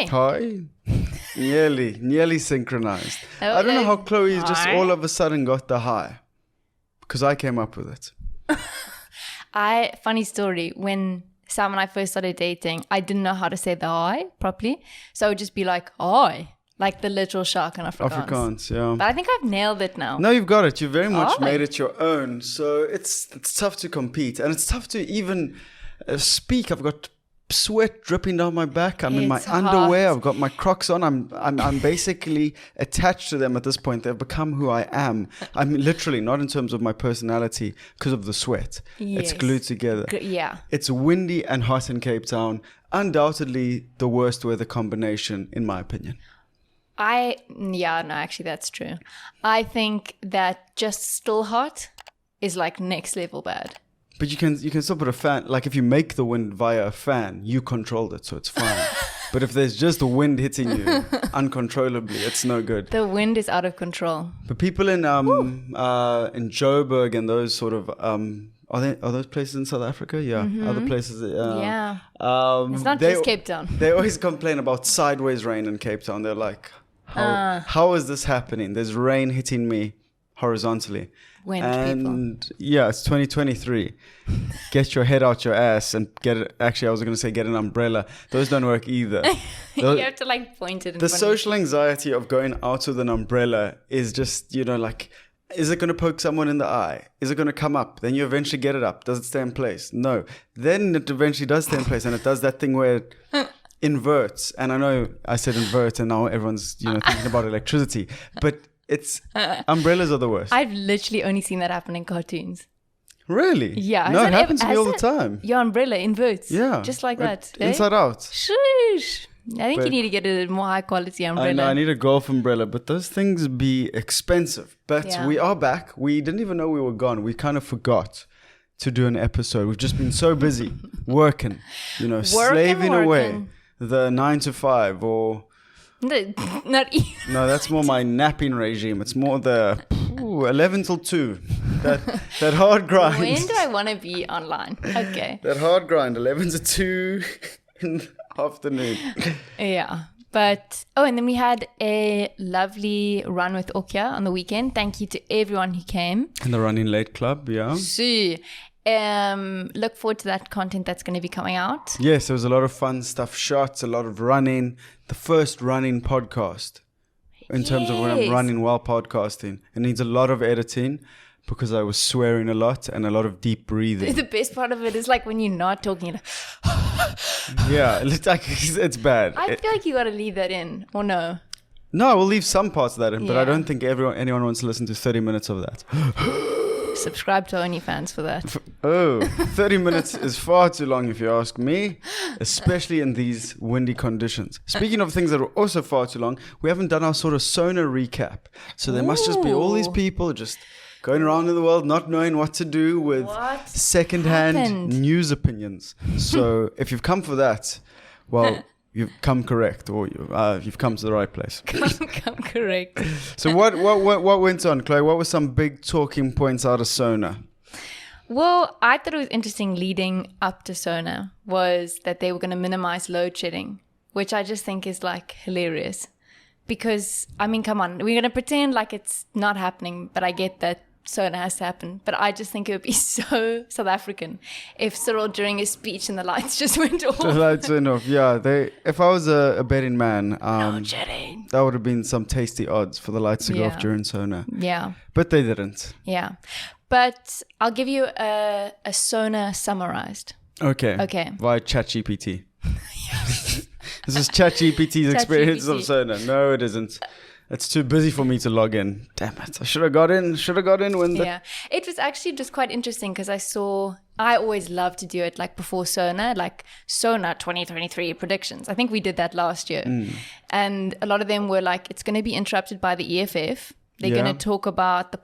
Hi. Hi. Nearly synchronized. I don't know how Chloe's just all of a sudden got the hi. Because I came up with it. Funny story, when Sam and I first started dating, I didn't know how to say the hi properly. So I would just be like, hi. Like the literal shark in Afrikaans, yeah. But I think I've nailed it now. No, you've got it. You very much made it your own. So it's tough to compete. And it's tough to even speak. I've got sweat dripping down my back. I'm in my underwear. I've got my Crocs on. I'm basically attached to them at this point. They've become who I am. I'm literally, not in terms of my personality, because of the sweat. Yes. It's glued together. Yeah. It's windy and hot in Cape Town. Undoubtedly the worst weather combination, in my opinion. Actually that's true. I think that just still hot is like next level bad. But you can still put a fan, like if you make the wind via a fan, you controlled it, so it's fine. But if there's just the wind hitting you uncontrollably, it's no good. The wind is out of control. But people in Joburg and those sort of are those places in South Africa? Yeah, other places. It's not just Cape Town. They always complain about sideways rain in Cape Town. They're like, how is this happening? There's rain hitting me horizontally. It's 2023. Get your head out your ass and get it. Actually, I was going to say get an umbrella. Those don't work either. You have to like point it in the front social anxiety of going out with an umbrella is just, like, is it going to poke someone in the eye? Is it going to come up? Then you eventually get it up. Does it stay in place? No. Then it eventually does stay in place, and it does that thing where it inverts. And I know I said invert, and now everyone's thinking about electricity, but it's umbrellas are the worst. I've literally only seen that happen in cartoons. Really? Yeah. No, it happens to me all the time. Your umbrella inverts. Yeah. Just like that. Inside out. Shush. I think you need to get a more high quality umbrella. I know, I need a golf umbrella, but those things be expensive. But we are back. We didn't even know we were gone. We kind of forgot to do an episode. We've just been so busy working, slaving away the 9 to 5 or... Not even. No, that's more my napping regime. It's more the 11 till 2. That hard grind. When do I want to be online? Okay. That hard grind, 11 to 2 in the afternoon. Yeah. But, and then we had a lovely run with Okja on the weekend. Thank you to everyone who came. And the Running Late Club, yeah. See. Look forward to that content that's going to be coming out. Yes, there was a lot of fun stuff shot, a lot of running. The first running podcast in terms of when I'm running while podcasting. It needs a lot of editing because I was swearing a lot and a lot of deep breathing. The best part of it is like when you're not talking. You're like yeah, it's bad. I feel like you got to leave that in, or no? No, we'll leave some parts of that in, but I don't think anyone wants to listen to 30 minutes of that. Subscribe to OnlyFans for that. 30 minutes is far too long if you ask me, especially in these windy conditions. Speaking of things that are also far too long, we haven't done our sort of SONA recap. So there must just be all these people just going around in the world not knowing what to do with secondhand news opinions. So if you've come for that, well... You've come correct, or you've come to the right place. Come correct. So what went on, Chloe? What were some big talking points out of SONA? Well, I thought it was interesting leading up to SONA was that they were going to minimize load shedding, which I just think is like hilarious. Because, I mean, come on, we're going to pretend like it's not happening, but I get that SONA has to happen. But I just think it would be so South African if Cyril during his speech and the lights just went off. The lights went off, yeah. If I was a betting man, that would have been some tasty odds for the lights to go off during SONA. Yeah. But they didn't. Yeah. But I'll give you a SONA summarized. Okay. Via ChatGPT. This is ChatGPT's experience of SONA. No, it isn't. It's too busy for me to log in. Damn it. I should have got in when Yeah. It was actually just quite interesting because I always love to do it like before SONA, like SONA 2023 predictions. I think we did that last year. And a lot of them were like, it's going to be interrupted by the EFF. They're going to talk about the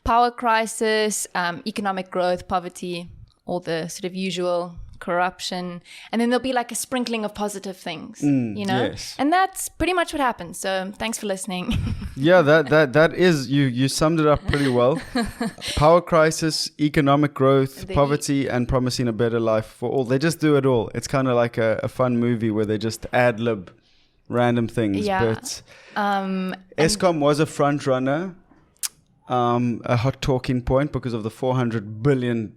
power crisis, economic growth, poverty, all the sort of usual corruption, and then there'll be like a sprinkling of positive things, you know? Yes. And that's pretty much what happens. So thanks for listening. Yeah, that is, you summed it up pretty well. Power crisis, economic growth, poverty, and promising a better life for all. They just do it all. It's kind of like a fun movie where they just ad-lib random things. Yeah. But Eskom was a front runner, a hot talking point because of the 400 billion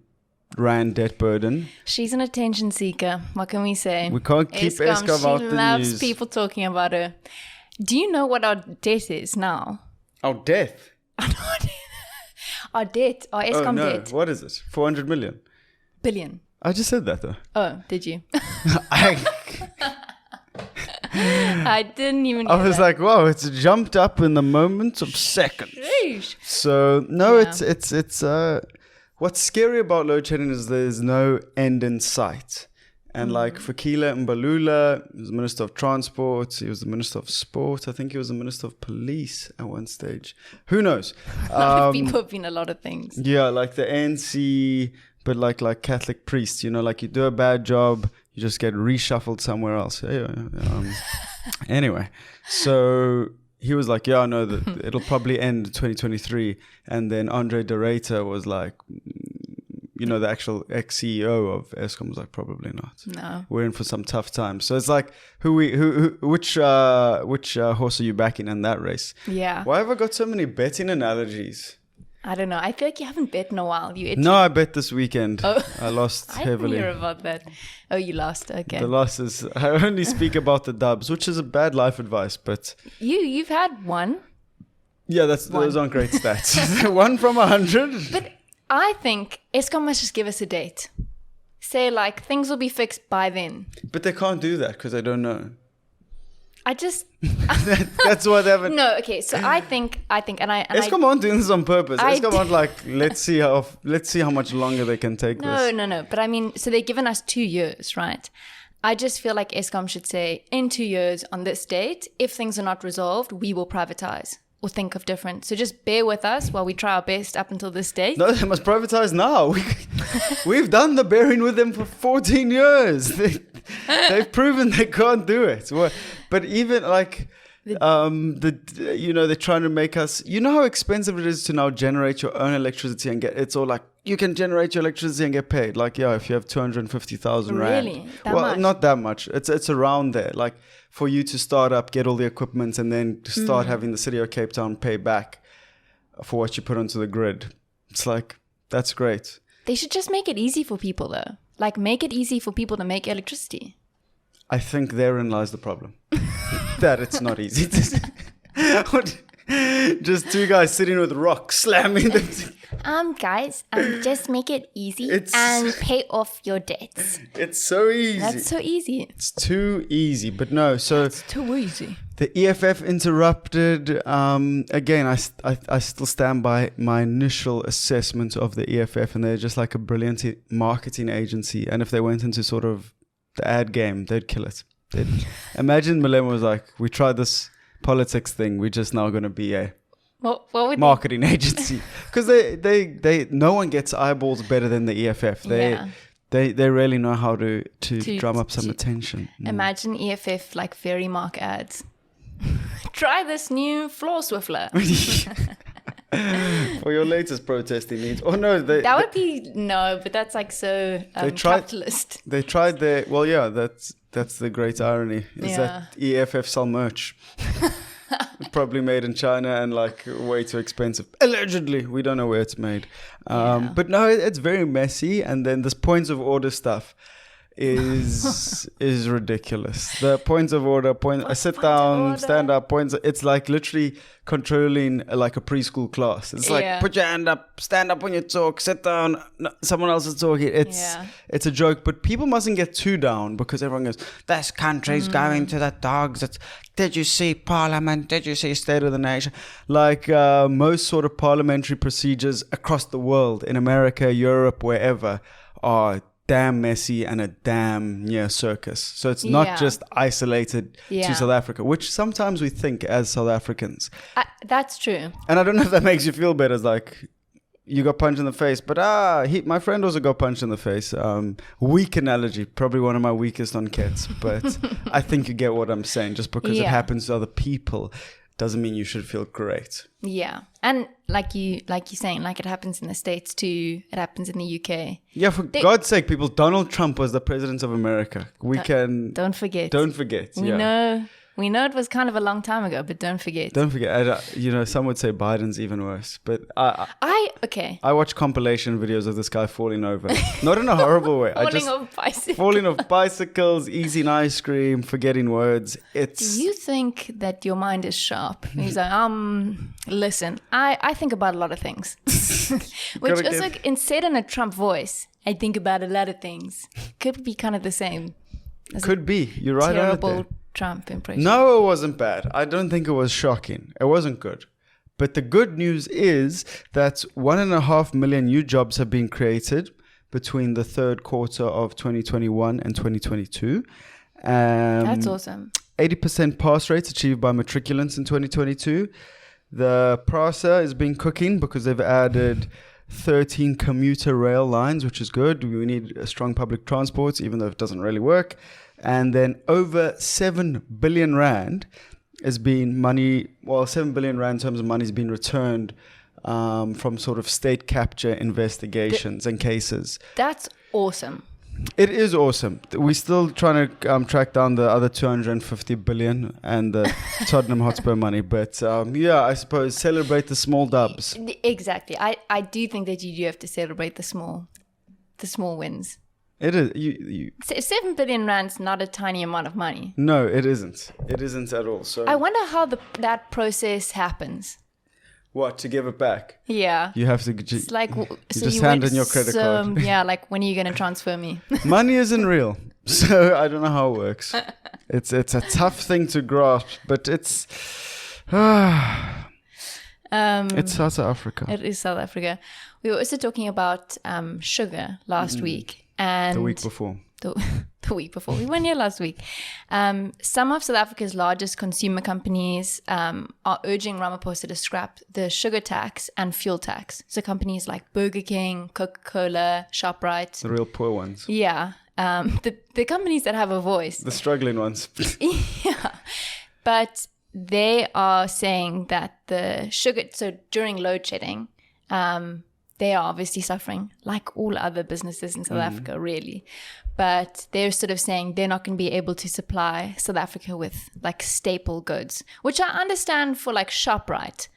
rand debt burden. She's an attention seeker. What can we say? We can't keep Eskom out the news. She loves people talking about her. Do you know what our debt is now? Our debt? Our debt, our Eskom debt. What is it? 400 million? Billion. I just said that though. Oh, did you? I didn't even I was like, wow, it's jumped up in the moment of seconds. Sheesh. So no, Yeah. it's what's scary about load shedding is there's no end in sight. And like Fikile Mbalula, he was the Minister of Transport, he was the Minister of Sport, I think he was the Minister of Police at one stage. Who knows? A lot of people have been a lot of things. Yeah, like the ANC, but like Catholic priests, you know, like you do a bad job, you just get reshuffled somewhere else. Anyway, so he was like, yeah, no, it'll probably end 2023. And then Andre de Ruyter was like, you know, the actual ex-CEO of Eskom was like, probably not. No. We're in for some tough times. So it's like, which horse are you backing in that race? Yeah. Why have I got so many betting analogies? I don't know. I feel like you haven't bet in a while. No, I bet this weekend. Oh. I lost I heavily. didn't hear about that. Oh, you lost. Okay. The losses. I only speak about the dubs, which is a bad life advice, but You've had one. yeah, those aren't great stats. 1 from 100. But I think Eskom must just give us a date. Say like things will be fixed by then. But they can't do that because they don't know. I just That's why they haven't. no. Okay, so I think, Eskom aren't doing this on purpose. Eskom aren't like, let's see how much longer they can take this. No. But I mean, so they've given us 2 years, right? I just feel like Eskom should say, in 2 years on this date, if things are not resolved, we will privatize or think of different. So just bear with us while we try our best up until this date. No, they must privatize now. We've done the bearing with them for 14 years. They've proven they can't do it. But even like, they're trying to make us, you know how expensive it is to now generate your own electricity and it's all like, you can generate your electricity and get paid. Like, yeah, if you have 250,000 rand. Really? That much? Not that much. It's around there. Like for you to start up, get all the equipment and then to start having the city of Cape Town pay back for what you put onto the grid. It's like, that's great. They should just make it easy for people though. Like make it easy for people to make electricity. I think therein lies the problem. That it's not easy. Just 2 guys sitting with rocks slamming them. Guys, just make it easy and pay off your debts. It's so easy. That's so easy. It's too easy. But no, so It's too easy. the EFF interrupted. Again, I still stand by my initial assessment of the EFF, and they're just like a brilliant marketing agency. And if they went into sort of the ad game, they'd kill it. Imagine Malema was like, we tried this politics thing, we're just now going to be a What would marketing agency, because they no one gets eyeballs better than the EFF. They really know how to drum up some attention. Imagine EFF like fairy mark ads. Try this new floor swiffler. For your latest protesting needs. Oh no, that would be no, but that's like so capitalist. They tried their that's the great irony is that EFF sell merch. Probably made in China and like way too expensive. Allegedly, we don't know where it's made. But no, it's very messy. And then this points of order stuff is ridiculous. The points of order, sit down, stand up, points. It's like literally controlling like a preschool class. It's like put your hand up, stand up when you talk, sit down. No, someone else is talking. It's a joke, but people mustn't get too down because everyone goes, "This country's going to the dogs." Did you see Parliament? Did you see State of the Nation? Like most sort of parliamentary procedures across the world, in America, Europe, wherever, are damn messy and a damn near circus. So it's not just isolated to South Africa, which sometimes we think as South Africans. That's true. And I don't know if that makes you feel better. It's like, you got punched in the face, but my friend also got punched in the face. Weak analogy, probably one of my weakest on KETS, but I think you get what I'm saying. Just because it happens to other people doesn't mean you should feel great. Yeah, and like you're saying, like it happens in the States too. It happens in the UK. Yeah, for God's sake, people. Donald Trump was the president of America. Don't forget. We know it was kind of a long time ago, but don't forget. Don't forget. Some would say Biden's even worse. But I watch compilation videos of this guy falling over. Not in a horrible way. Falling off bicycles, eating ice cream, forgetting words. Do you think that your mind is sharp? He's like, listen, I think about a lot of things. Which is like, instead in a Trump voice, I think about a lot of things. Could be kind of the same. Could be. You're right on it there. Trump impression. No, it wasn't bad. I don't think it was shocking. It wasn't good. But the good news is that 1.5 million new jobs have been created between the third quarter of 2021 and 2022. That's awesome. 80% pass rates achieved by matriculants in 2022. The PRASA has been cooking because they've added 13 commuter rail lines, which is good. We need a strong public transport, even though it doesn't really work. And then over 7 billion rand has been money. Well, 7 billion rand in terms of money has been returned from sort of state capture investigations and cases. That's awesome. It is awesome. We're still trying to track down the other 250 billion and the Tottenham Hotspur money. But I suppose celebrate the small dubs. Exactly. I do think that you do have to celebrate the small wins. It is. 7 billion rand's not a tiny amount of money. No, it isn't. It isn't at all. So I wonder how that process happens. What, to give it back? Yeah. You have to it's like, just hand in your credit card. Yeah, like when are you going to transfer me? Money isn't real. So I don't know how it works. It's a tough thing to grasp, but it's South Africa. It is South Africa. We were also talking about sugar last week. And the week before. The week before. We weren't here last week. Some of South Africa's largest consumer companies are urging Ramaphosa to scrap the sugar tax and fuel tax. So companies like Burger King, Coca-Cola, ShopRite. The real poor ones. Yeah. The companies that have a voice. The struggling ones. Yeah. But they are saying that the sugar, so during load shedding, they are obviously suffering like all other businesses in South Africa, really. But they're sort of saying they're not going to be able to supply South Africa with like staple goods, which I understand for like ShopRite.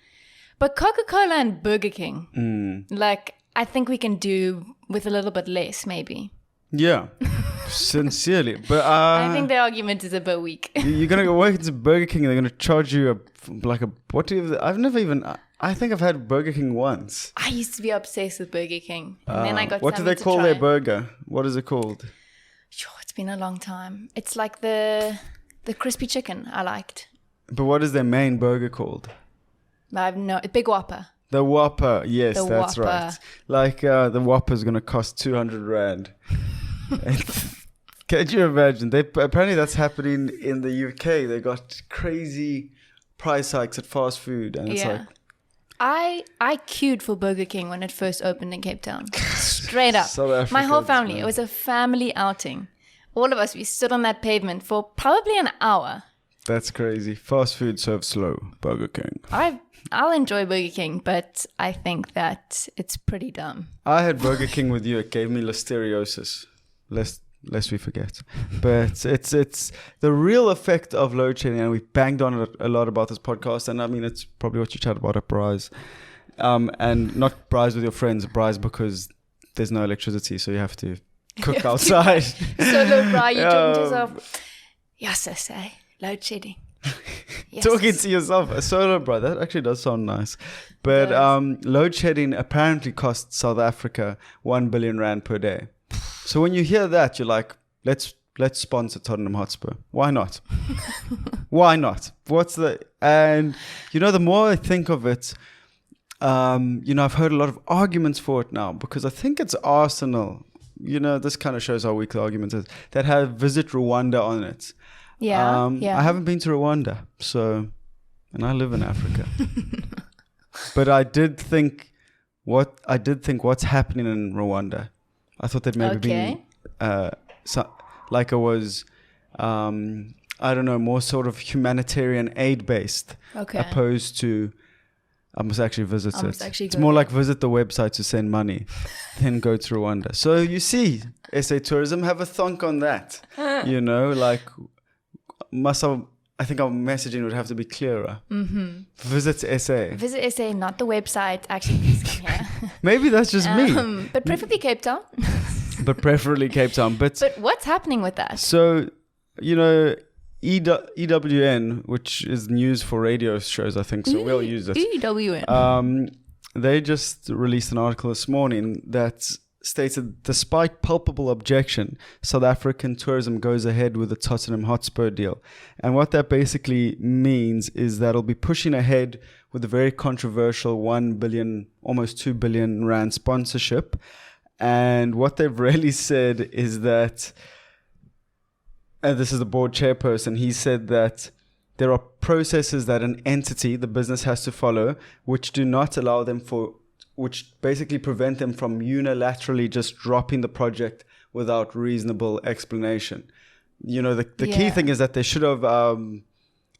But Coca-Cola and Burger King, like I think we can do with a little bit less maybe. Yeah. Sincerely. But I think the argument is a bit weak. You're going to go work into Burger King and they're going to charge you I think I've had Burger King once. I used to be obsessed with Burger King. And then I got what do they call their burger? What is it called? Sure, it's been a long time. It's like the crispy chicken I liked. But what is their main burger called? Big Whopper. The Whopper, yes, that's right. Like the Whopper is going to cost 200 rand. Can you imagine? Apparently that's happening in the UK. They got crazy price hikes at fast food, and it's like. I queued for Burger King when it first opened in Cape Town. Straight up. My whole family. It was a family outing. All of us, we stood on that pavement for probably an hour. That's crazy. Fast food served slow. Burger King. I'll enjoy Burger King, but I think that it's pretty dumb. I had Burger King with you. It gave me listeriosis. Lest we forget. But it's the real effect of load shedding, and we banged on it a lot about this podcast, and I mean it's probably what you chat about at Bryce. And not Bryce with your friends, Bryce because there's no electricity, so you have to cook outside. Solo Bryce, you talking to yourself. Yes, I say. Load shedding. Yes. Talking to yourself, a solo bro, that actually does sound nice. But load shedding apparently costs South Africa 1 billion rand per day. So when you hear that, you're like, let's sponsor Tottenham Hotspur. Why not? Why not? And the more I think of it, I've heard a lot of arguments for it now because I think it's Arsenal. This kind of shows how weak the argument is, that have Visit Rwanda on it. Yeah. I haven't been to Rwanda, and I live in Africa. But I did think what's happening in Rwanda. I thought that maybe being like it was, I don't know, more sort of humanitarian aid based, opposed to. I must actually visit it. It's more like visit the website to send money, then go to Rwanda. So you see, SA Tourism have a thonk on that. You know, like I think our messaging would have to be clearer. Mm-hmm. Visit SA. Visit SA, not the website. Actually, please come here. Maybe that's just me. But preferably Cape Town. But preferably Cape Town. But what's happening with that? So, you know, EWN, which is news for radio shows, I think, so we'll use it. EWN. They just released an article this morning that stated, despite palpable objection, South African tourism goes ahead with the Tottenham Hotspur deal. And what that basically means is that it'll be pushing ahead with a very controversial 1 billion, almost 2 billion rand sponsorship. And what they've really said is that, and this is the board chairperson, he said that there are processes that an entity, the business, has to follow, which do not allow them which basically prevent them from unilaterally just dropping the project without reasonable explanation. You know, the key thing is that they should have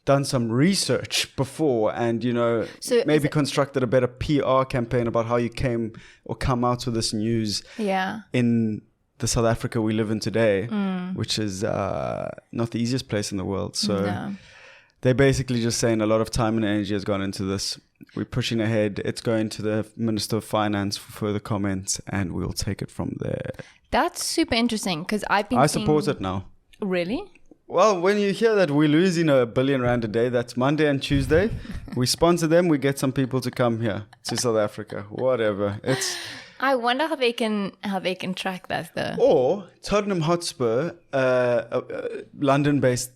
done some research before and, you know, so maybe constructed a better PR campaign about how you come out with this news in the South Africa we live in today, which is not the easiest place in the world. So they're basically just saying a lot of time and energy has gone into this. We're pushing ahead. It's going to the Minister of Finance for further comments, and we'll take it from there. That's super interesting because I support it now. Really? Well, when you hear that we're losing R1 billion a day, that's Monday and Tuesday. We sponsor them. We get some people to come here to South Africa. Whatever. I wonder how they can track that though. Or Tottenham Hotspur, London-based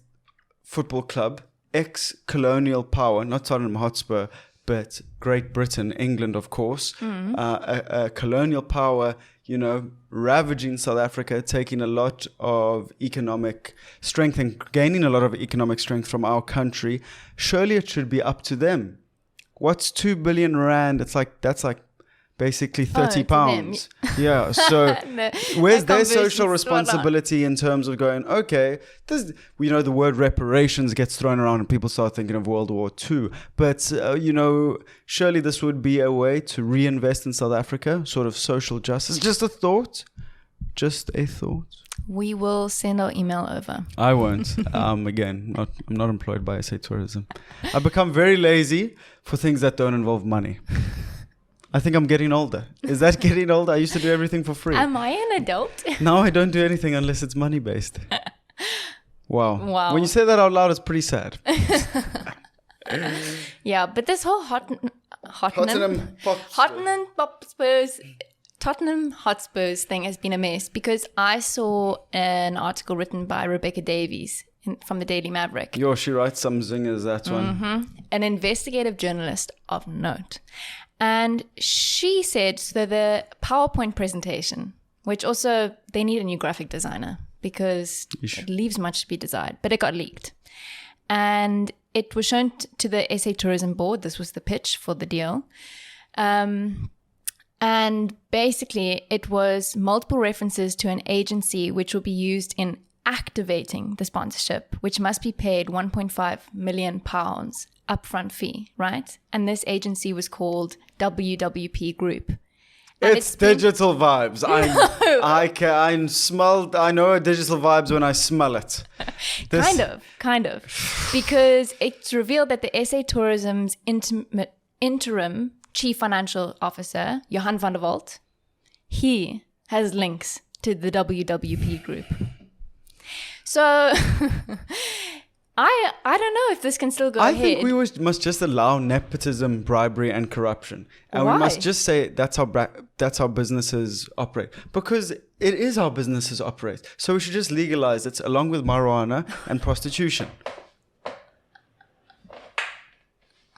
football club, ex-colonial power, not Tottenham Hotspur, but Great Britain, England, of course, a colonial power, you know, ravaging South Africa, taking a lot of economic strength and gaining a lot of economic strength from our country. Surely it should be up to them. What's 2 billion rand? That's like basically 30 pounds. Yeah. So where's their social responsibility in terms of going, okay, you know, the word reparations gets thrown around and people start thinking of World War II. But, you know, surely this would be a way to reinvest in South Africa, sort of social justice. Just a thought. Just a thought. We will send our email over. I won't. Again, I'm not employed by SA Tourism. I've become very lazy for things that don't involve money. I think I'm getting older. Is that getting older? I used to do everything for free. Am I an adult? Now I don't do anything unless it's money based. Wow. When you say that out loud, it's pretty sad. Yeah, but this whole Tottenham Hotspurs thing has been a mess because I saw an article written by Rebecca Davies from the Daily Maverick. She writes some zingers, that one. An investigative journalist of note. And she said that the PowerPoint presentation, which also they need a new graphic designer because it leaves much to be desired, but it got leaked. And it was shown to the SA Tourism Board. This was the pitch for the deal. And basically it was multiple references to an agency which will be used in activating the sponsorship, which must be paid £1.5 million upfront fee, right? And this agency was called WWP Group. And it's digital vibes. I know digital vibes when I smell it. Kind of. Because it's revealed that the SA Tourism's interim chief financial officer, Johan van der Walt, he has links to the WWP Group. So I don't know if this can still go ahead. I think we must just allow nepotism, bribery, and corruption, and Why? we must just say that's how businesses operate, because it is how businesses operate. So we should just legalize it along with marijuana and prostitution.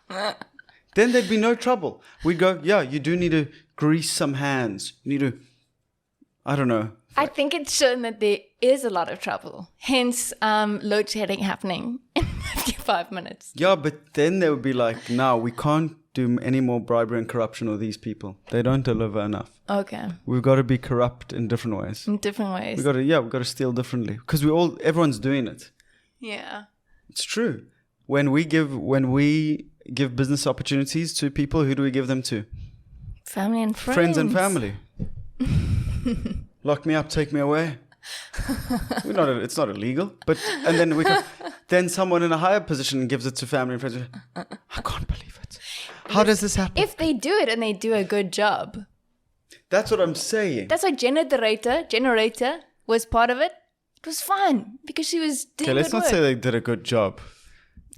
Then there'd be no trouble. We'd go, yeah, you do need to grease some hands. You need to, I don't know. I think it's shown that there is a lot of trouble. Hence, load shedding happening in 55 minutes. Yeah, but then they would be like, no, we can't do any more bribery and corruption with these people. They don't deliver enough. Okay. We've got to be corrupt in different ways. In different ways. We've got to steal differently because everyone's doing it. Yeah. It's true. When we give business opportunities to people, who do we give them to? Family and friends. Friends and family. Lock me up, take me away. It's not illegal, and then then someone in a higher position gives it to family and friends. I can't believe it. How does this happen? If they do it and they do a good job. That's what I'm saying. That's why generator was part of it. It was fine because she was doing good work. Okay, let's not say they did a good job.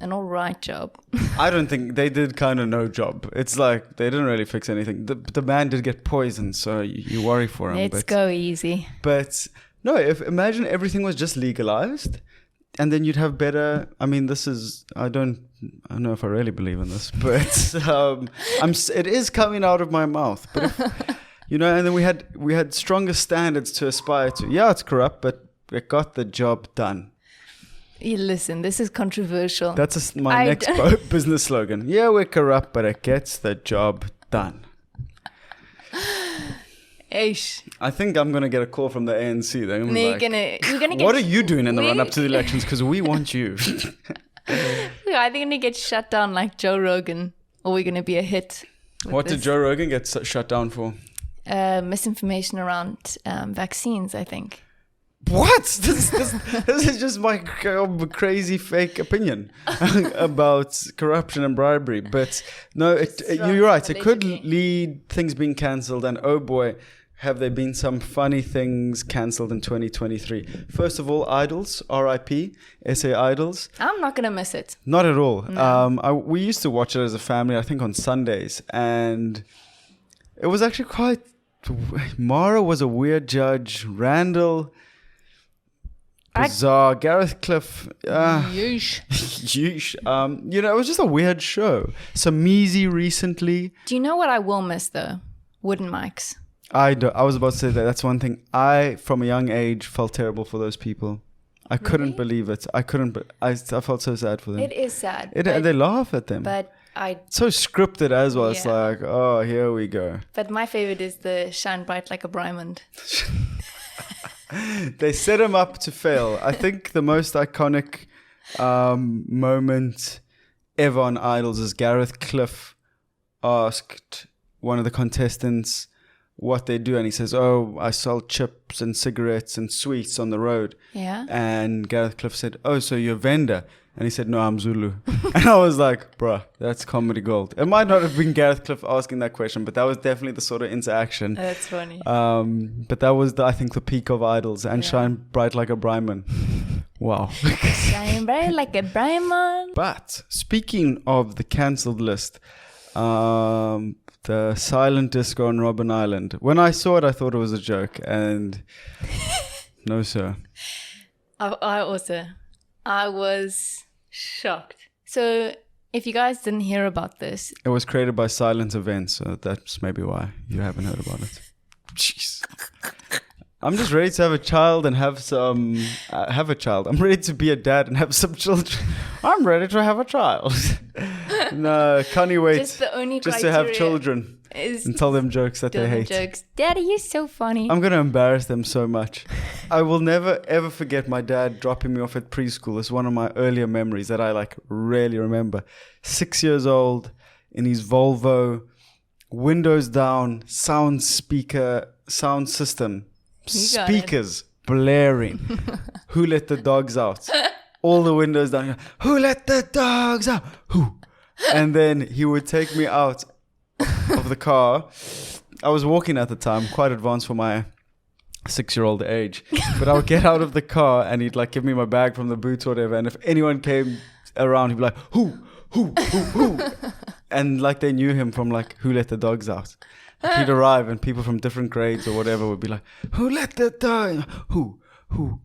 An all right job. I don't think they did kind of no job. It's like they didn't really fix anything. The man did get poisoned, so you worry for him. Let's go easy. But no, imagine everything was just legalized, and then you'd have better. I mean, I don't know if I really believe in this, but it is coming out of my mouth. But and then we had stronger standards to aspire to. Yeah, it's corrupt, but it got the job done. You listen, this is controversial. That's my next business slogan. Yeah, we're corrupt, but it gets the job done. Eish. I think I'm going to get a call from the ANC. They're you're gonna get what are you doing in the run-up to the elections? Because we want you. We're either going to get shut down like Joe Rogan, or we're going to be a hit. What did Joe Rogan get shut down for? Misinformation around vaccines, I think. What? This is just my crazy fake opinion about corruption and bribery. But no, you're right. It could lead things being cancelled. And oh boy, have there been some funny things cancelled in 2023. First of all, Idols, RIP, SA Idols. I'm not going to miss it. Not at all. No. We used to watch it as a family, I think on Sundays. And it was actually quite... Mara was a weird judge. Randall... bizarre. Gareth Cliff. Yeesh. Yeesh. It was just a weird show. Sameezy recently. Do you know what I will miss though? Wooden mics. I was about to say that. That's one thing. I, from a young age, felt terrible for those people. I couldn't believe it. I felt so sad for them. It is sad. They laugh at them. But so scripted as well. Yeah. It's like, oh, here we go. But my favorite is the shine bright like a diamond. They set him up to fail. I think the most iconic moment ever on Idols is Gareth Cliff asked one of the contestants what they do, and he says, "Oh, I sell chips and cigarettes and sweets on the road." Yeah. And Gareth Cliff said, "Oh, so you're a vendor?" And he said, "No, I'm Zulu." And I was like, bruh, that's comedy gold. It might not have been Gareth Cliff asking that question, but that was definitely the sort of interaction. That's funny. But that was, I think, the peak of Idols. And shine bright like a Bryman. Wow. Shine bright like a diamond. But speaking of the cancelled list, the silent disco on Robben Island. When I saw it, I thought it was a joke. And no, sir. I was shocked. So, if you guys didn't hear about this... It was created by Silent Events, so that's maybe why you haven't heard about it. Jeez. I'm just ready to have a child and have some... have a child. I'm ready to be a dad and have some children. I'm ready to have a child. No, can't you wait. Just the only just to have children and tell them jokes that they hate. Jokes. Daddy, you're so funny. I'm going to embarrass them so much. I will never, ever forget my dad dropping me off at preschool. It's one of my earlier memories that I really remember. 6 years old in his Volvo, windows down, sound system, speakers blaring. Who let the dogs out? All the windows down. Who let the dogs out? Who? And then he would take me out of the car. I was walking at the time, quite advanced for my 6-year-old age. But I would get out of the car and he'd give me my bag from the boot or whatever. And if anyone came around, he'd be like, who? And they knew him from who let the dogs out. He'd arrive and people from different grades or whatever would be like, who let the dog? Who?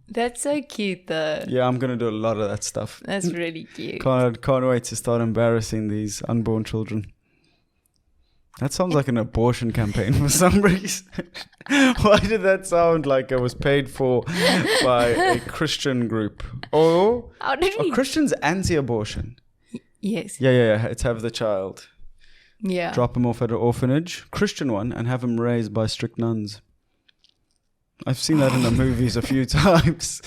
That's so cute though. Yeah, I'm going to do a lot of that stuff. That's really cute. Can't wait to start embarrassing these unborn children. That sounds like an abortion campaign for some reason. Why did that sound like it was paid for by a Christian group? Or how did we? Are Christians anti-abortion? Yes. Yeah. It's have the child. Yeah. drop him off at an orphanage, Christian one, and have him raised by strict nuns. I've seen that in the movies a few times.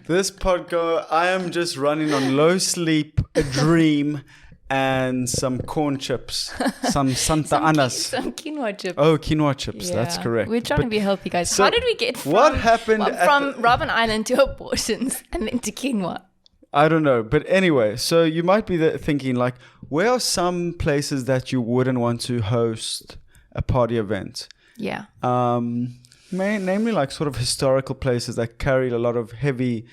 This podcast, I am just running on low sleep, a dream, and some corn chips, some Santa Anas. Some quinoa chips. Oh, quinoa chips. Yeah. That's correct. We're trying to be healthy, guys. so How did we get from, what happened from Robben Island to abortions and then to quinoa? I don't know. But anyway, so you might be thinking like, where are some places that you wouldn't want to host a party event? Yeah. Namely like sort of historical places that carry a lot of heavy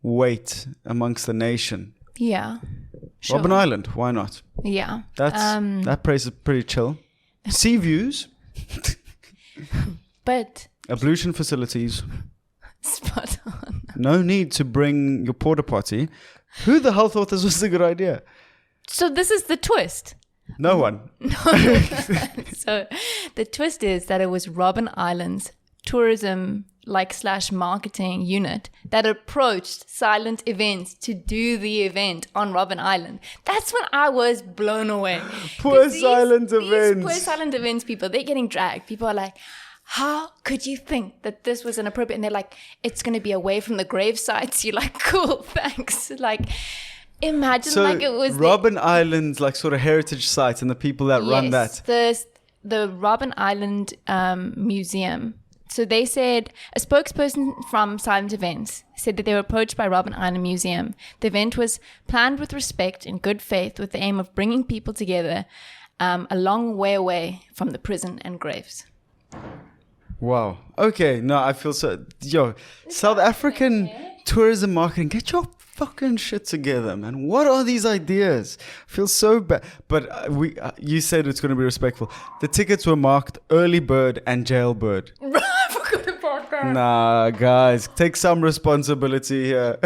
weight amongst the nation. Yeah. Sure. Robben Island, why not? Yeah. That place is pretty chill. Sea views, but ablution facilities. Spot on. No need to bring your porta potty. Who the hell thought this was a good idea? So this is the twist. No one. So the twist is that it was Robben Island's tourism / marketing unit that approached Silent Events to do the event on Robben Island. That's when I was blown away. Poor These Silent Events. Poor Silent Events people, they're getting dragged. People are like, how could you think that this was inappropriate? And they're like, it's going to be away from the grave sites. You're like, cool, thanks. Like, imagine So like it was Robben Island's like sort of heritage sites and the people that run that. The Robben Island Museum. So they said, a spokesperson from Silent Events said that they were approached by Robben Island Museum. The event was planned with respect and good faith with the aim of bringing people together a long way away from the prison and graves. Wow. Okay. No, I feel so. South African tourism marketing, get your fucking shit together, man. What are these ideas? I feel so bad. But you said it's going to be respectful. The tickets were marked early bird and jailbird. I forgot about that. Nah, guys, take some responsibility here.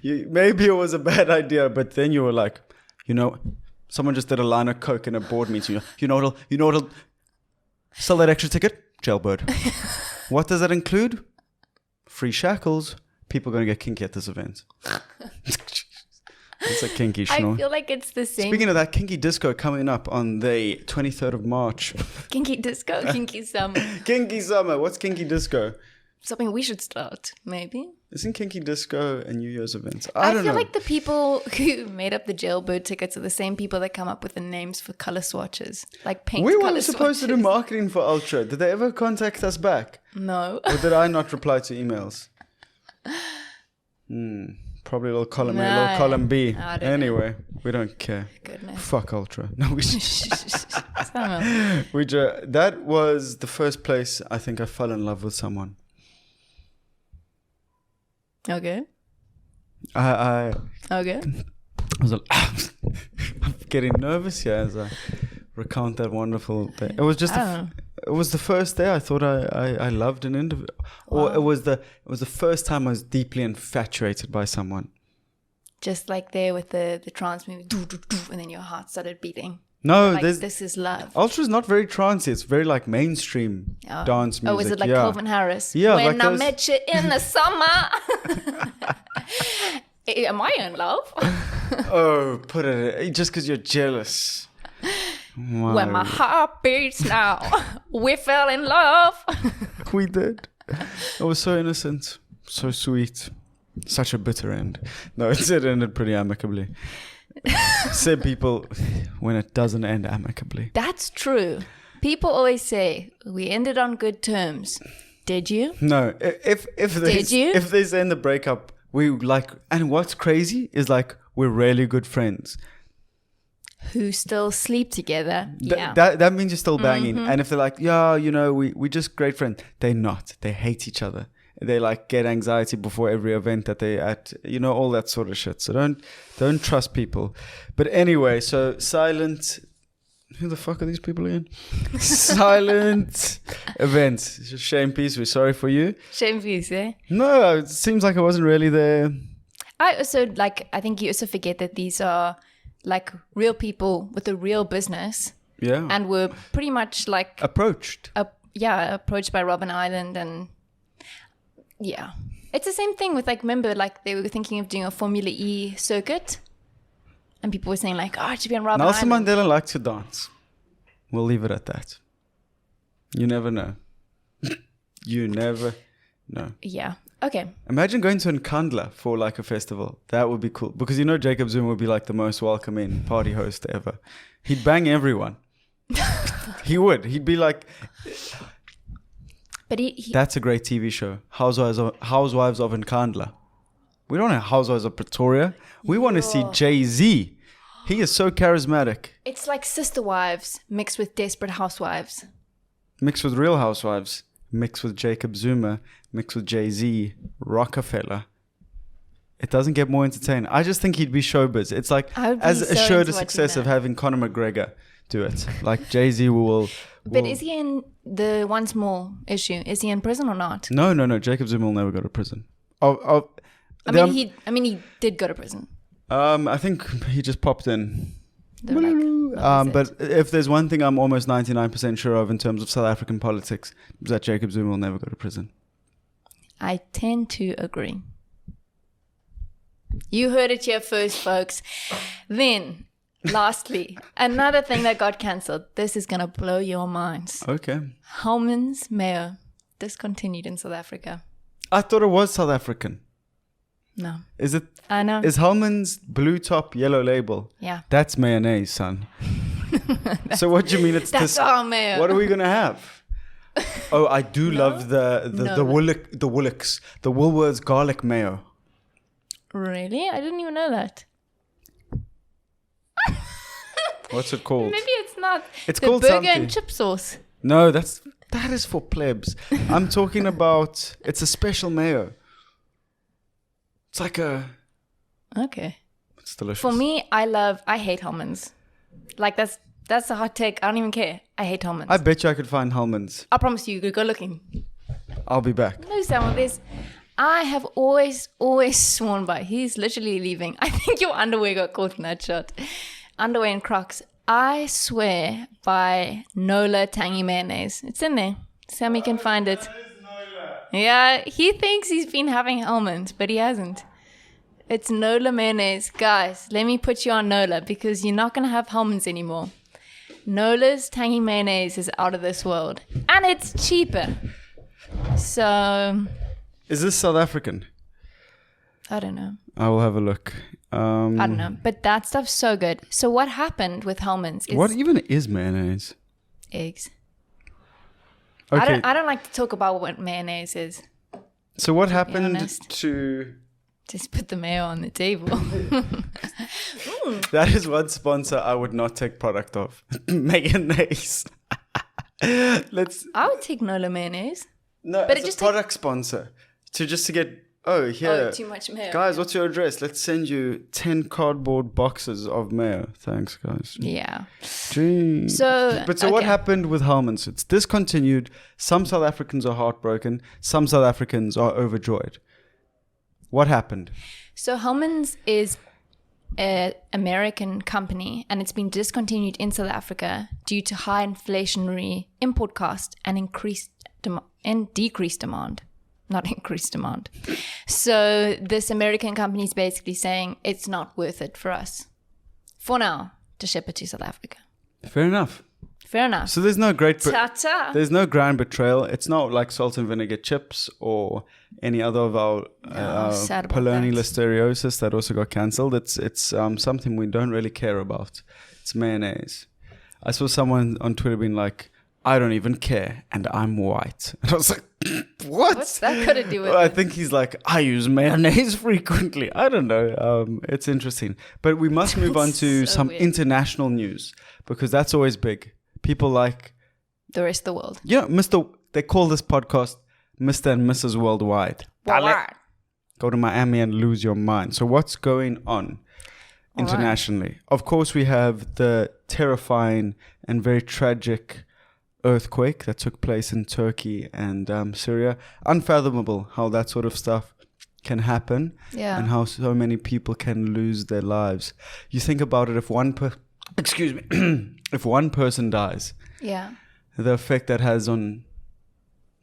Maybe it was a bad idea, but then you were like, someone just did a line of coke in a board meeting. You know what'll sell that extra ticket? Jailbird. What does that include? Free shackles. People are going to get kinky at this event. It's a kinky schnorr. I feel like it's the same. Speaking of that, kinky disco coming up on the 23rd of March. Kinky disco, kinky summer. Kinky summer. What's kinky disco? Something we should start, maybe. Isn't kinky disco a New Year's event? I don't know. I feel like the people who made up the jailbird tickets are the same people that come up with the names for color swatches, like pink We color weren't supposed to do marketing for Ultra. Did they ever contact us back? No. Or did I not reply to emails? Probably a little column A, a little column B. Anyway, we don't care. Goodness. Fuck Ultra. No, we Samuel. that was the first place I think I fell in love with someone. Okay. I Okay. was I'm getting nervous here as I recount that wonderful day. It was just it was the first day I thought I loved an individual, or it was the first time I was deeply infatuated by someone. Just like there with the trance movie, and then your heart started beating. No, like, this is love. Ultra's not very trancey. It's very like mainstream dance music. Oh, was it like Calvin Harris? Yeah. When like I met you in the summer. Am I in love? Oh, put it just because you're jealous. Wow. When my heart beats now, we fell in love. We did. It was so innocent, so sweet. Such a bitter end. No, it ended pretty amicably. Say people when it doesn't end amicably. That's true. People always say we ended on good terms. Did you? No. If they say in the breakup we like, and what's crazy is like we're really good friends who still sleep together. That means you're still banging. And if they're like, we just great friends, they're not. They hate each other. They like get anxiety before every event that they at, all that sort of shit. So don't trust people. But anyway, so Silent, who the fuck are these people again? Silent Events. It's a shame piece. We're sorry for you. Shame piece, eh? No, it seems like I wasn't really there. I think you also forget that these are like real people with a real business. Yeah. And were pretty much like approached. Approached by Robben Island. And yeah, it's the same thing with like, remember, like they were thinking of doing a Formula E circuit And people were saying like, oh, it should be on Robben Nelson Island. Mandela liked to dance. We'll leave it at that. You never know. You never know. Yeah. Okay. Imagine going to Nkandla for like a festival. That would be cool. Because you know Jacob Zuma would be like the most welcoming party host ever. He'd bang everyone. He would. He'd be like... But he That's a great TV show. Housewives of Nkandla. We don't have Housewives of Pretoria. We want to see Jay-Z. He is so charismatic. It's like Sister Wives mixed with Desperate Housewives. Mixed with Real Housewives. Mixed with Jacob Zuma. Mixed with Jay-Z. Rockefeller. It doesn't get more entertaining. I just think he'd be showbiz. It's like as assured a success of having Conor McGregor do it. Like Jay-Z will... But is he in the One Small issue? Is he in prison or not? No. Jacob Zuma will never go to prison. He did go to prison. I think he just popped in. Like, but if there's one thing I'm almost 99% sure of in terms of South African politics, is that Jacob Zuma will never go to prison. I tend to agree. You heard it here first, folks. Then, lastly, another thing that got cancelled. This is going to blow your minds. Okay. Hellman's mayo discontinued in South Africa. I thought it was South African. No. Is it? I know. Is Hellman's blue top, yellow label? Yeah. That's mayonnaise, son. So what do you mean it's That's our mayo. What are we going to have? Oh, I do love the Woolworths garlic mayo. Really? I didn't even know that. What's it called? Maybe it's not. It's the called burger something. and chip sauce. No, that is for plebs. I'm talking about, it's a special mayo. It's like a... Okay. It's delicious. For me, I hate Hellman's. Like that's a hot take. I don't even care. I hate Hellman's. I bet you I could find Hellman's. I promise you could go looking. I'll be back. No, Sam, this. I have always sworn by. He's literally leaving. I think your underwear got caught in that shot. Underwear and Crocs. I swear by Nola Tangy Mayonnaise. It's in there. Sammy can find it. Yeah, he thinks he's been having Hellman's, but he hasn't. It's Nola Mayonnaise. Guys, let me put you on Nola because you're not going to have Hellman's anymore. Nola's Tangy Mayonnaise is out of this world. And it's cheaper. So... Is this South African? I don't know. I will have a look. I don't know. But that stuff's so good. So what happened with Hellman's is... What even is mayonnaise? Eggs. Okay. I don't like to talk about what mayonnaise is. So what happened honest. to... Just put the mayo on the table. That is one sponsor I would not take product of. Mayonnaise. I would take Nola mayonnaise. No, but it's a product sponsor. To get... Oh, here. Oh, too much mayo. Guys, what's your address? Let's send you 10 cardboard boxes of mayo. Thanks, guys. Yeah. Jeez. So What happened with Hellman's? It's discontinued. Some South Africans are heartbroken. Some South Africans are overjoyed. What happened? So Hellman's is an American company and it's been discontinued in South Africa due to high inflationary import costs and decreased demand. Not increased demand. So this American company is basically saying it's not worth it for us, for now, to ship it to South Africa. Fair enough. So there's no Ta-ta. There's no grand betrayal. It's not like salt and vinegar chips or any other of our Poloni listeriosis that also got cancelled. It's something we don't really care about. It's mayonnaise. I saw someone on Twitter being like, I don't even care and I'm white. And I was like, what? What's that got to do with I it? think he's like, I use mayonnaise frequently. I don't know. It's interesting. But we must move on to some international news because that's always big. People like... the rest of the world. Yeah, they call this podcast Mr. and Mrs. Worldwide. Go to Miami and lose your mind. So what's going on internationally? Right. Of course, we have the terrifying and very tragic earthquake that took place in Turkey and Syria. Unfathomable how that sort of stuff can happen and how so many people can lose their lives. You think about it, if one if one person dies, the effect that has on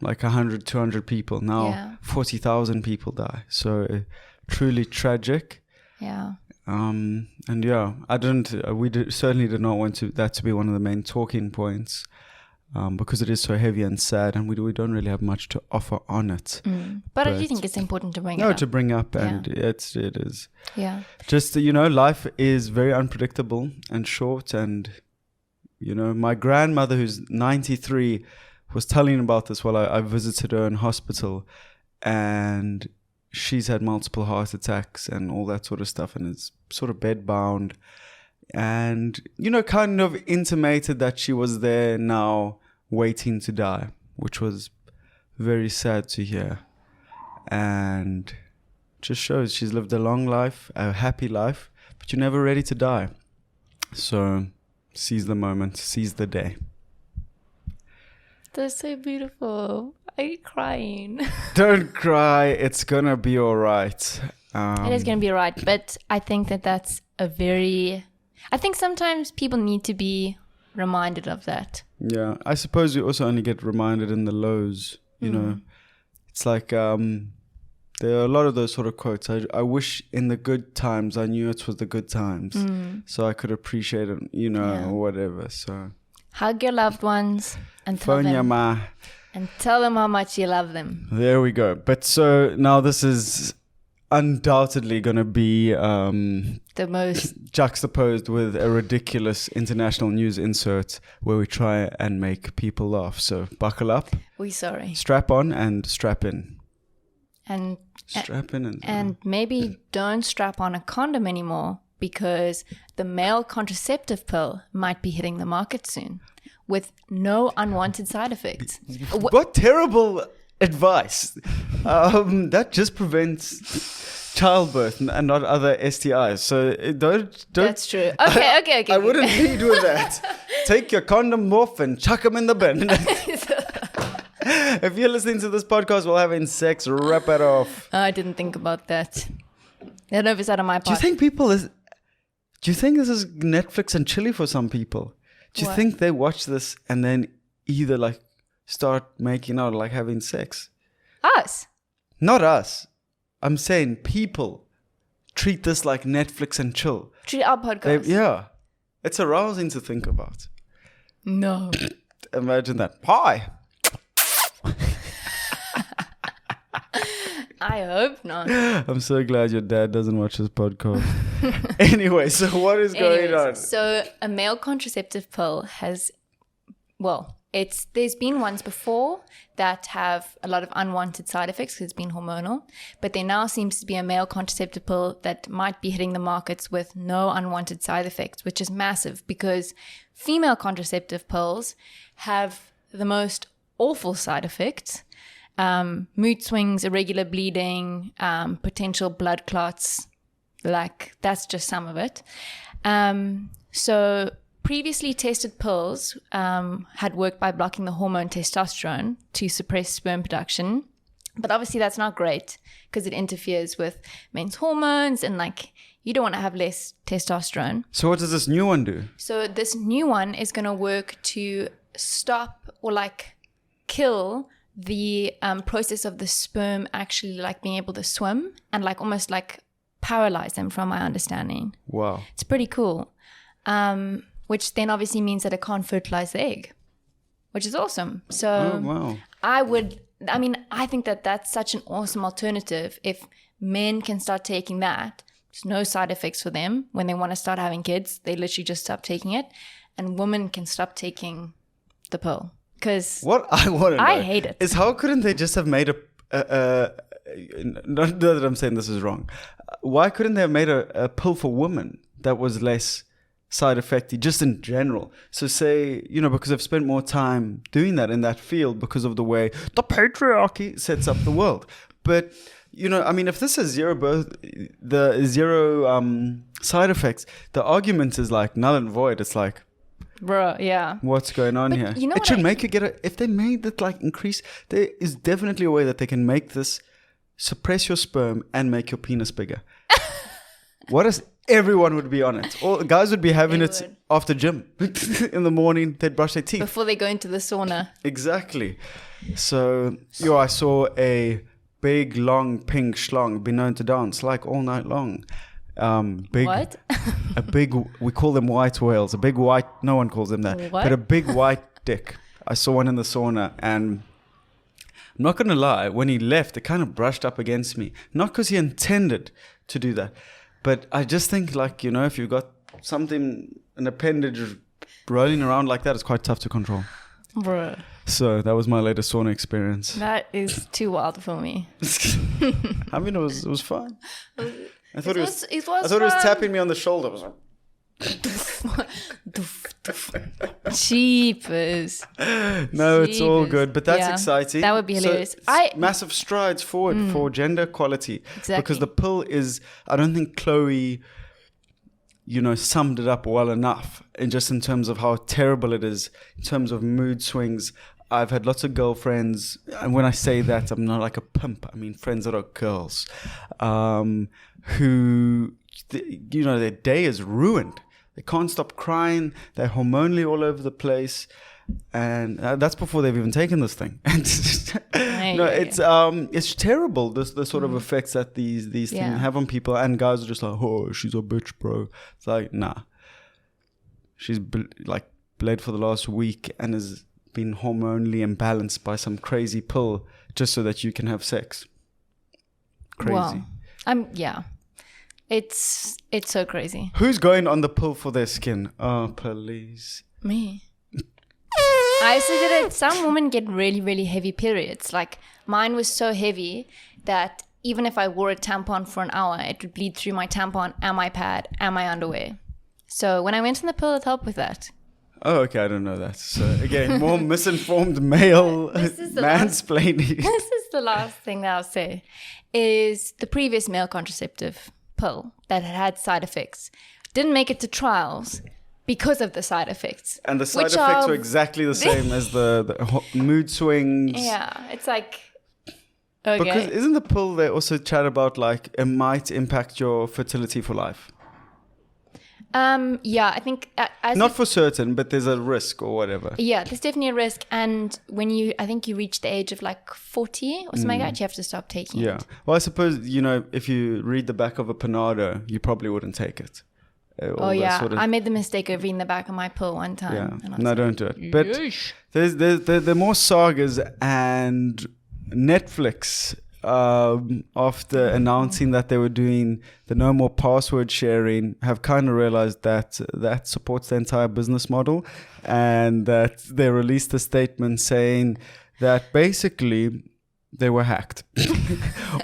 like 100, 200 people. Now 40,000 people die. So truly tragic. Yeah. And yeah, certainly did not want that to be one of the main talking points, because it is so heavy and sad, and we don't really have much to offer on it. But I do think it's important to bring it up. No, to bring up, and it is. Yeah. Just, life is very unpredictable and short, and, my grandmother, who's 93, was telling about this while I visited her in hospital, and she's had multiple heart attacks and all that sort of stuff, and is sort of bedbound, and, kind of intimated that she was there now waiting to die, which was very sad to hear, and just shows she's lived a long life, a happy life, but you're never ready to die. So seize the moment, seize the day. That's so beautiful. Are you crying? Don't cry. It's going to be all right. It is going to be all right. But I think that's I think sometimes people need to be reminded of that. Yeah. I suppose we also only get reminded in the lows, It's like there are a lot of those sort of quotes. I wish in the good times I knew it was the good times. So I could appreciate it, or whatever. So hug your loved ones and tell them how much you love them. There we go. But so now this is undoubtedly going to be the most juxtaposed with a ridiculous international news insert where we try and make people laugh. So buckle up. We're sorry. Strap on and strap in. And strap in and maybe don't strap on a condom anymore, because the male contraceptive pill might be hitting the market soon with no unwanted side effects. What terrible advice. That just prevents childbirth and not other STIs. So don't. That's true. Okay. I wouldn't lead with that. Take your condom off and chuck them in the bin. If you're listening to this podcast while having sex, rip it off. I didn't think about that. That oversight on my part. Do you think this is Netflix and chili for some people? Do you think they watch this and then either start making out, having sex? Us? Not us. I'm saying people treat this like Netflix and chill. Treat our podcast. It's arousing to think about. No. Imagine that. Hi. I hope not. I'm so glad your dad doesn't watch this podcast. Anyway, so what is going on? So a male contraceptive pill has, there's been ones before that have a lot of unwanted side effects because it's been hormonal, but there now seems to be a male contraceptive pill that might be hitting the markets with no unwanted side effects, which is massive because female contraceptive pills have the most awful side effects. Mood swings, irregular bleeding, potential blood clots, that's just some of it. So previously tested pills had worked by blocking the hormone testosterone to suppress sperm production. But obviously that's not great because it interferes with men's hormones and you don't want to have less testosterone. So what does this new one do? So this new one is going to work to stop or kill the process of the sperm actually being able to swim and almost paralyze them, from my understanding. Wow. It's pretty cool. Which then obviously means that it can't fertilize the egg, which is awesome. So wow. I think that that's such an awesome alternative. If men can start taking that, there's no side effects for them. When they want to start having kids, they literally just stop taking it. And women can stop taking the pill. Because what I want to know I hate it. Is how couldn't they just have made not that I'm saying this is wrong. Why couldn't they have made a pill for women that was less side effecty, just in general? So say, because I've spent more time doing that in that field because of the way the patriarchy sets up the world. But, if this is zero side effects, the argument is null and void. It's Bro, yeah. What's going on here? It should make you if they made that increase, there is definitely a way that they can make this suppress your sperm and make your penis bigger. Everyone would be on it. All guys would be having it after gym. In the morning, they'd brush their teeth. Before they go into the sauna. Exactly. So, I saw a big, long, pink schlong be known to dance all night long. Big, What? a big, we call them white whales. A big white, no one calls them that. What? But a big white dick. I saw one in the sauna, and I'm not going to lie, when he left, it kind of brushed up against me. Not because he intended to do that, but I just think, like, you know, if you've got something, an appendage rolling around like that, it's quite tough to control. Bruh. So that was my latest sauna experience. That is too wild for me. I mean, it was fun. I thought It was it was fun. tapping me on the shoulder. I was like, Cheapers. no, it's all Jeepers. good, but that's Yeah, exciting. that would be hilarious. So it's massive strides forward for gender equality. Exactly. Because the pill is, I don't think Chloe, you know, summed it up well enough, and just in terms of how terrible it is, in terms of mood swings. I've had lots of girlfriends, and when I say that, I'm not like a pimp. I mean friends that are girls, who, you know, their day is ruined. They can't stop crying. They're hormonally all over the place, and that's before they've even taken this thing. It's terrible. The sort of effects that these things have on people, and guys are just like, oh, she's a bitch, bro. It's like, nah, she's bled for the last week and has been hormonally imbalanced by some crazy pill just so that you can have sex. Crazy. Well, yeah. It's so crazy. Who's going on the pill for their skin? Oh, please. Me. I said that some women get really, really heavy periods. Like, mine was so heavy that even if I wore a tampon for an hour, it would bleed through my tampon and my pad and my underwear. So when I went on the pill, it helped with that. Oh, okay, I don't know that. So again, more misinformed male mansplaining. This is the last thing that I'll say, is the previous male contraceptive pill that had side effects didn't make it to trials because of the side effects. And the side effects were exactly the same as the mood swings. Yeah, it's like, okay. Because isn't the pill they also chat about, like, it might impact your fertility for life? Yeah, I think not for certain, but there's a risk or whatever. Yeah, there's definitely a risk, and when I think you reach the age of like 40 or something like that, you have to stop taking it. Well, I suppose, you know, if you read the back of a Panado, you probably wouldn't take it. I made the mistake of reading the back of my pill one time. Yeah, and don't do it. But there are more sagas, and Netflix, after announcing that they were doing the no more password sharing, have kind of realized that that supports the entire business model, and that they released a statement saying that basically they were hacked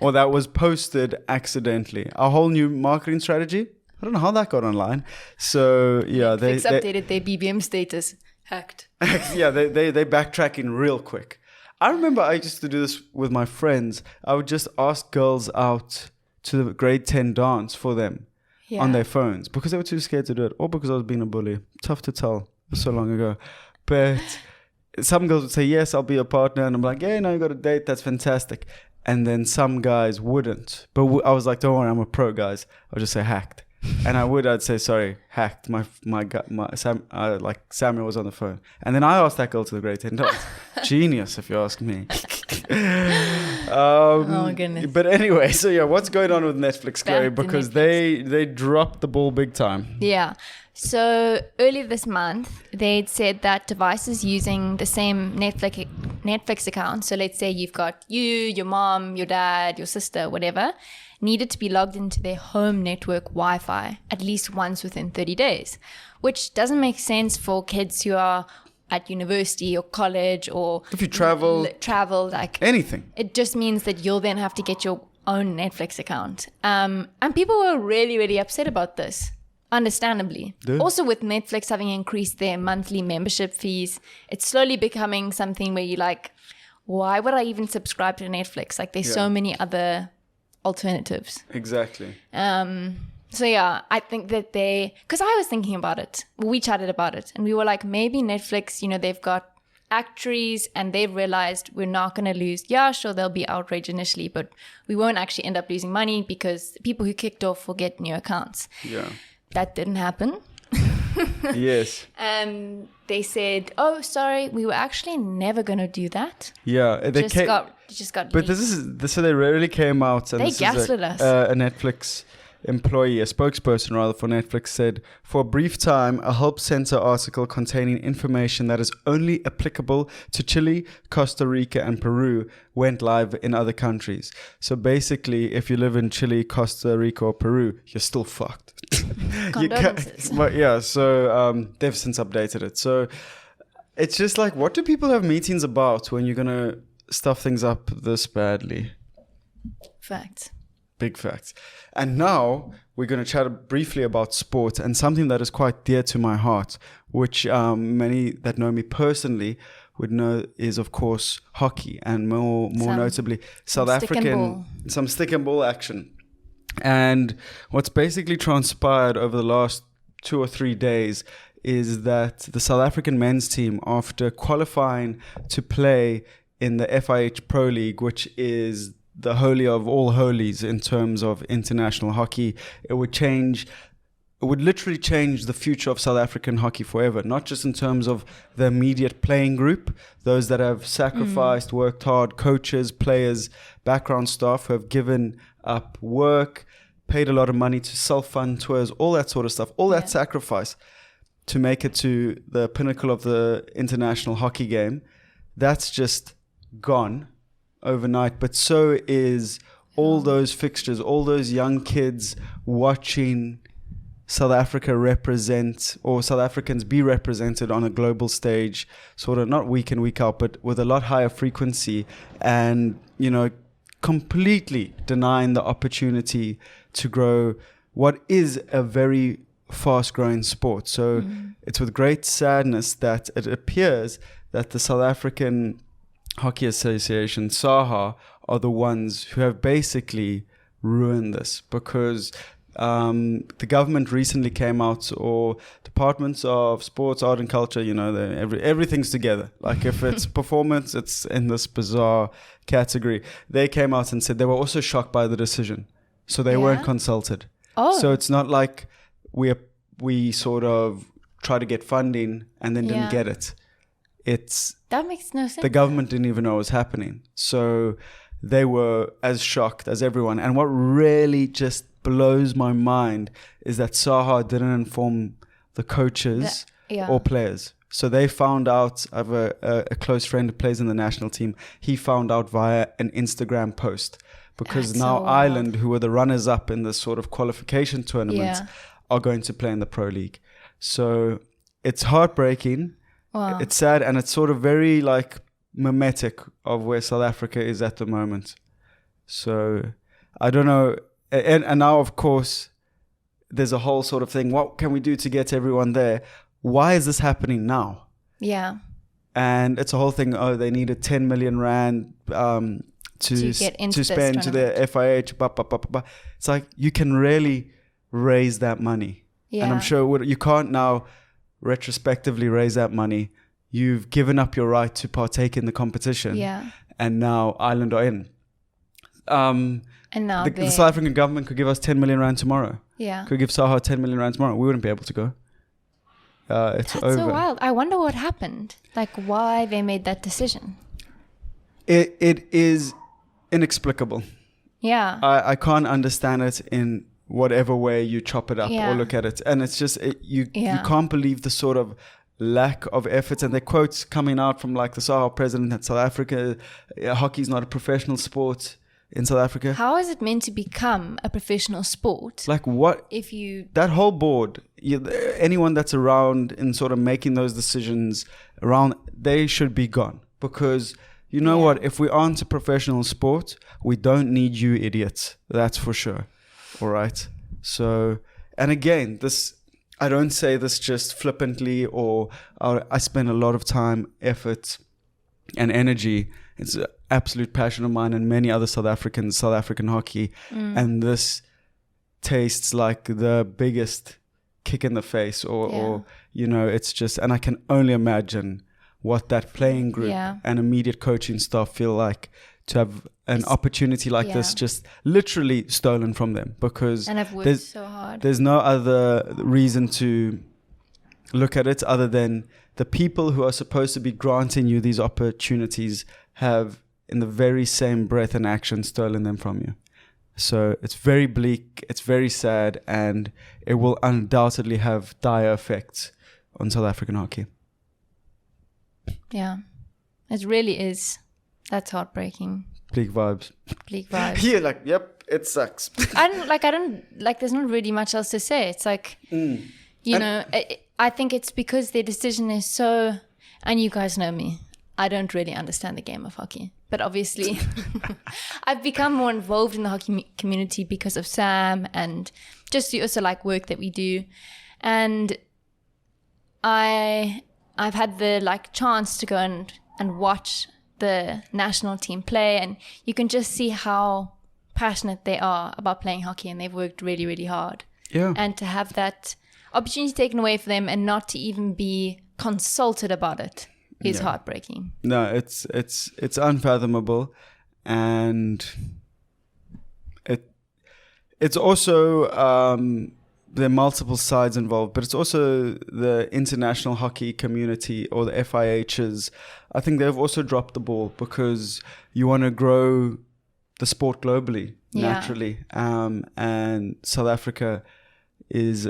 or that was posted accidentally. A whole new marketing strategy. I don't know how that got online. So yeah, they updated their BBM status. Hacked. Yeah, they backtracking real quick. I remember I used to do this with my friends. I would just ask girls out to the grade 10 dance for them on their phones because they were too scared to do it, or because I was being a bully. Tough to tell. It was so long ago. But some girls would say, yes, I'll be your partner. And I'm like, yeah, no, you got a date. That's fantastic. And then some guys wouldn't. But I was like, don't worry, I'm a pro, guys. I'll just say hacked. And I'd say, sorry, hacked. Samuel was on the phone. And then I asked that girl to the grade 10 dance. Genius, if you ask me. Oh, goodness. But anyway, so yeah, what's going on with Netflix, Chloe? Because they dropped the ball big time. Yeah. So earlier this month, they'd said that devices using the same Netflix account, so let's say you've got you, your mom, your dad, your sister, whatever, needed to be logged into their home network Wi-Fi at least once within 30 days, which doesn't make sense for kids who are at university or college, or if you travel like anything. It just means that you'll then have to get your own Netflix account. And people were really, really upset about this. Understandably. Also, with Netflix having increased their monthly membership fees, it's slowly becoming something where you're like, why would I even subscribe to Netflix? Like, there's so many other alternatives. Exactly. So yeah, I think that because I was thinking about it, we chatted about it, and we were like, maybe Netflix, they've got actuaries and they've realized we're not going to lose. Yeah, sure, there'll be outrage initially, but we won't actually end up losing money because the people who kicked off will get new accounts. Yeah. That didn't happen. Yes. And they said, oh, sorry, we were actually never going to do that. Yeah. They just got But leaked. so they rarely came out. And they this gaslit us. A Netflix employee, a spokesperson rather for Netflix, said, "For a brief time, a help center article containing information that is only applicable to Chile, Costa Rica, and Peru went live in other countries." So basically, if you live in Chile, Costa Rica, or Peru, you're still fucked. Condolences. But yeah, so they've since updated it. So it's just like, what do people have meetings about when you're gonna stuff things up this badly? Facts. Big facts. And now we're going to chat briefly about sport and something that is quite dear to my heart, which many that know me personally would know is, of course, hockey, and more notably South African, some stick and ball action. And what's basically transpired over the last 2 or 3 days is that the South African men's team, after qualifying to play in the FIH Pro League, which is the holy of all holies in terms of international hockey, it would literally change the future of South African hockey forever, not just in terms of the immediate playing group, those that have sacrificed, worked hard, coaches, players, background staff who have given up work, paid a lot of money to self-fund tours, all that sort of stuff, all that sacrifice to make it to the pinnacle of the international hockey game. That's just gone overnight, but so is all those fixtures, all those young kids watching South Africa represent, or South Africans be represented on a global stage, sort of not week in, week out, but with a lot higher frequency, and, you know, completely denying the opportunity to grow what is a very fast growing sport. So it's with great sadness that it appears that the South African Hockey Association, SAHA, are the ones who have basically ruined this, because the government recently came out, or departments of sports, art and culture, you know, everything's together. Like if it's performance, it's in this bizarre category. They came out and said they were also shocked by the decision. So they weren't consulted. Oh. So it's not like we sort of try to get funding and then didn't get it. That makes no sense. The government didn't even know what was happening. So they were as shocked as everyone. And what really just blows my mind is that Saha didn't inform the coaches or players. So they found out. I have a close friend who plays in the national team. He found out via an Instagram post, because now Ireland, who were the runners-up in this sort of qualification tournament, are going to play in the Pro League. So it's heartbreaking. Wow. It's sad, and it's sort of very like mimetic of where South Africa is at the moment. So I don't know. And now, of course, there's a whole sort of thing. What can we do to get everyone there? Why is this happening now? Yeah. And it's a whole thing. Oh, they needed 10 million rand to spend to the FIH. It's like, you can really raise that money. Yeah. And I'm sure you can't now retrospectively raise that money. You've given up your right to partake in the competition. Yeah. And now Ireland are in. And now the South African government could give us 10 million rand tomorrow. Yeah. Could give Saha 10 million rand tomorrow. We wouldn't be able to go. It's over. That's so wild. I wonder what happened. Like, why they made that decision. It is inexplicable. Yeah. I can't understand it in whatever way you chop it up or look at it. And it's just, you can't believe the sort of lack of effort. And the quotes coming out from like the Saha president that South Africa, hockey is not a professional sport in South Africa. How is it meant to become a professional sport? Like what? If you... That whole board, anyone that's around in sort of making those decisions around, they should be gone. Because you know what? If we aren't a professional sport, we don't need you idiots. That's for sure. All right. So, and again, this, I don't say this just flippantly, or I spend a lot of time, effort, and energy. It's an absolute passion of mine and many other South African hockey. And this tastes like the biggest kick in the face, or you know, it's just, and I can only imagine what that playing group and immediate coaching staff feel like to have an opportunity like this just literally stolen from them, because and I've worked so hard. There's no other reason to look at it other than the people who are supposed to be granting you these opportunities have in the very same breath and action stolen them from you. So it's very bleak, it's very sad, and it will undoubtedly have dire effects on South African hockey. Yeah, it really is. That's heartbreaking. Bleak vibes. Bleak vibes. You're like, yep, it sucks. I don't, there's not really much else to say. It's like, you know, I think it's because their decision is so, and you guys know me, I don't really understand the game of hockey. But obviously, I've become more involved in the hockey community because of Sam and just also like work that we do. And I've had the like chance to go and watch the national team play, and you can just see how passionate they are about playing hockey, and they've worked really, really hard. Yeah. And to have that opportunity taken away from them and not to even be consulted about it is heartbreaking. No, it's unfathomable, and it's also there are multiple sides involved, but it's also the international hockey community or the FIHs. I think they've also dropped the ball because you want to grow the sport globally naturally, and South Africa is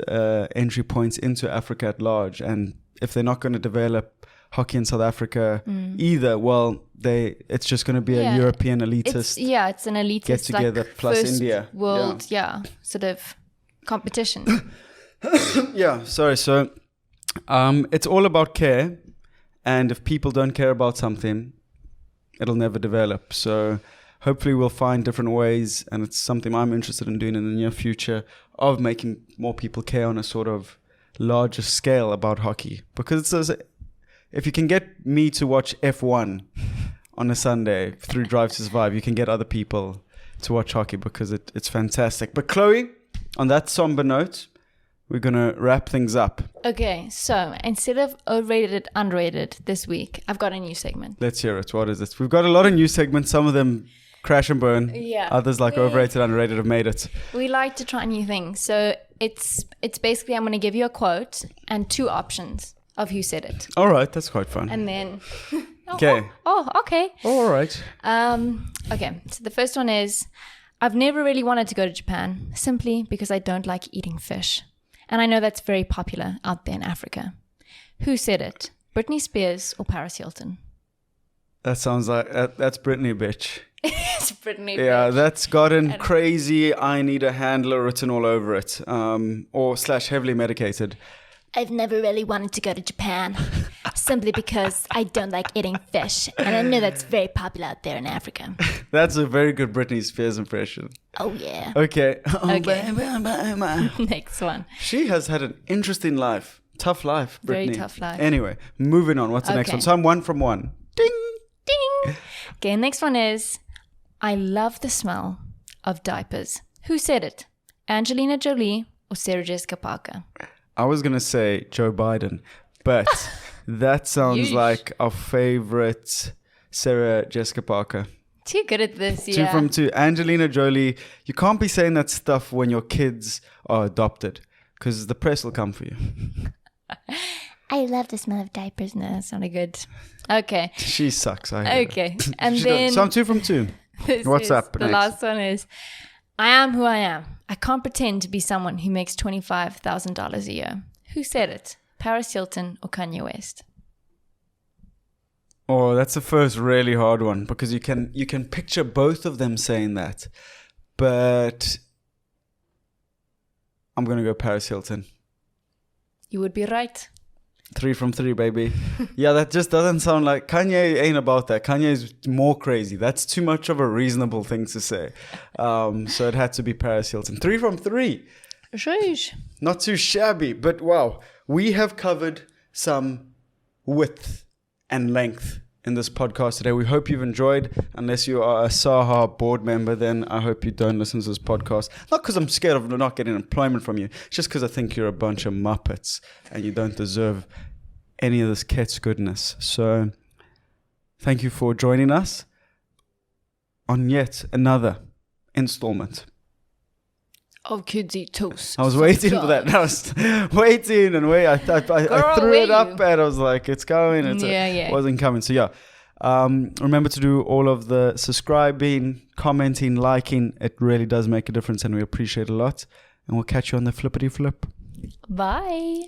entry points into Africa at large, and if they're not going to develop hockey in South Africa either, well, it's just going to be a European elitist. It's an elitist get together like plus first India world, sort of competition. Sorry. So, it's all about care, and if people don't care about something, it'll never develop. So, hopefully, we'll find different ways, and it's something I'm interested in doing in the near future of making more people care on a sort of larger scale about hockey, because it's if you can get me to watch F1 on a Sunday through Drive to Survive, you can get other people to watch hockey because it's fantastic. But Chloe, on that somber note, we're going to wrap things up. Okay, so instead of overrated, underrated this week, I've got a new segment. Let's hear it. What is it? We've got a lot of new segments. Some of them crash and burn. Yeah. Others like overrated, underrated have made it. We like to try new things. So it's basically I'm going to give you a quote and two options of who said it. All right, that's quite fun. And then... Okay. Okay. All right. Okay, so the first one is, I've never really wanted to go to Japan simply because I don't like eating fish. And I know that's very popular out there in Africa. Who said it? Britney Spears or Paris Hilton? That sounds like... that's Britney, bitch. It's Britney. Yeah, bitch. that's gotten crazy. I need a handler written all over it. Or / heavily medicated. I've never really wanted to go to Japan simply because I don't like eating fish. And I know that's very popular out there in Africa. That's a very good Britney Spears impression. Oh, yeah. Okay. Okay. Next one. She has had an interesting life. Tough life, Britney. Very tough life. Anyway, moving on. What's the next one? So I'm 1 from 1. Ding! Ding! Okay, next one is, I love the smell of diapers. Who said it? Angelina Jolie or Sarah Jessica Parker? I was going to say Joe Biden, but that sounds like our favorite Sarah Jessica Parker. Too good at this, 2 from 2. Angelina Jolie, you can't be saying that stuff when your kids are adopted, because the press will come for you. I love the smell of diapers. No, that's not good. Okay. She sucks. I hate Okay. her. And then... So I'm 2 from 2. What's up? The last one is, I am who I am. I can't pretend to be someone who makes $25,000 a year. Who said it? Paris Hilton or Kanye West? Oh, that's the first really hard one, because you can picture both of them saying that. But I'm going to go Paris Hilton. You would be right. 3 from 3, baby. Yeah, that just doesn't sound like... Kanye ain't about that. Kanye is more crazy. That's too much of a reasonable thing to say. So it had to be Paris Hilton. 3 from 3. Sheesh. Not too shabby, but wow. We have covered some width and length in this podcast today. We hope you've enjoyed. Unless you are a Saha board member, then I hope you don't listen to this podcast. Not because I'm scared of not getting employment from you. It's just because I think you're a bunch of muppets and you don't deserve any of this KETS goodness. So thank you for joining us on yet another installment of Kids Eat Toast. I was waiting for that. I was waiting and wait. I threw it up and I was like, it's coming. It wasn't coming. So yeah, Remember to do all of the subscribing, commenting, liking. It really does make a difference and we appreciate it a lot. And we'll catch you on the flippity flip. Bye.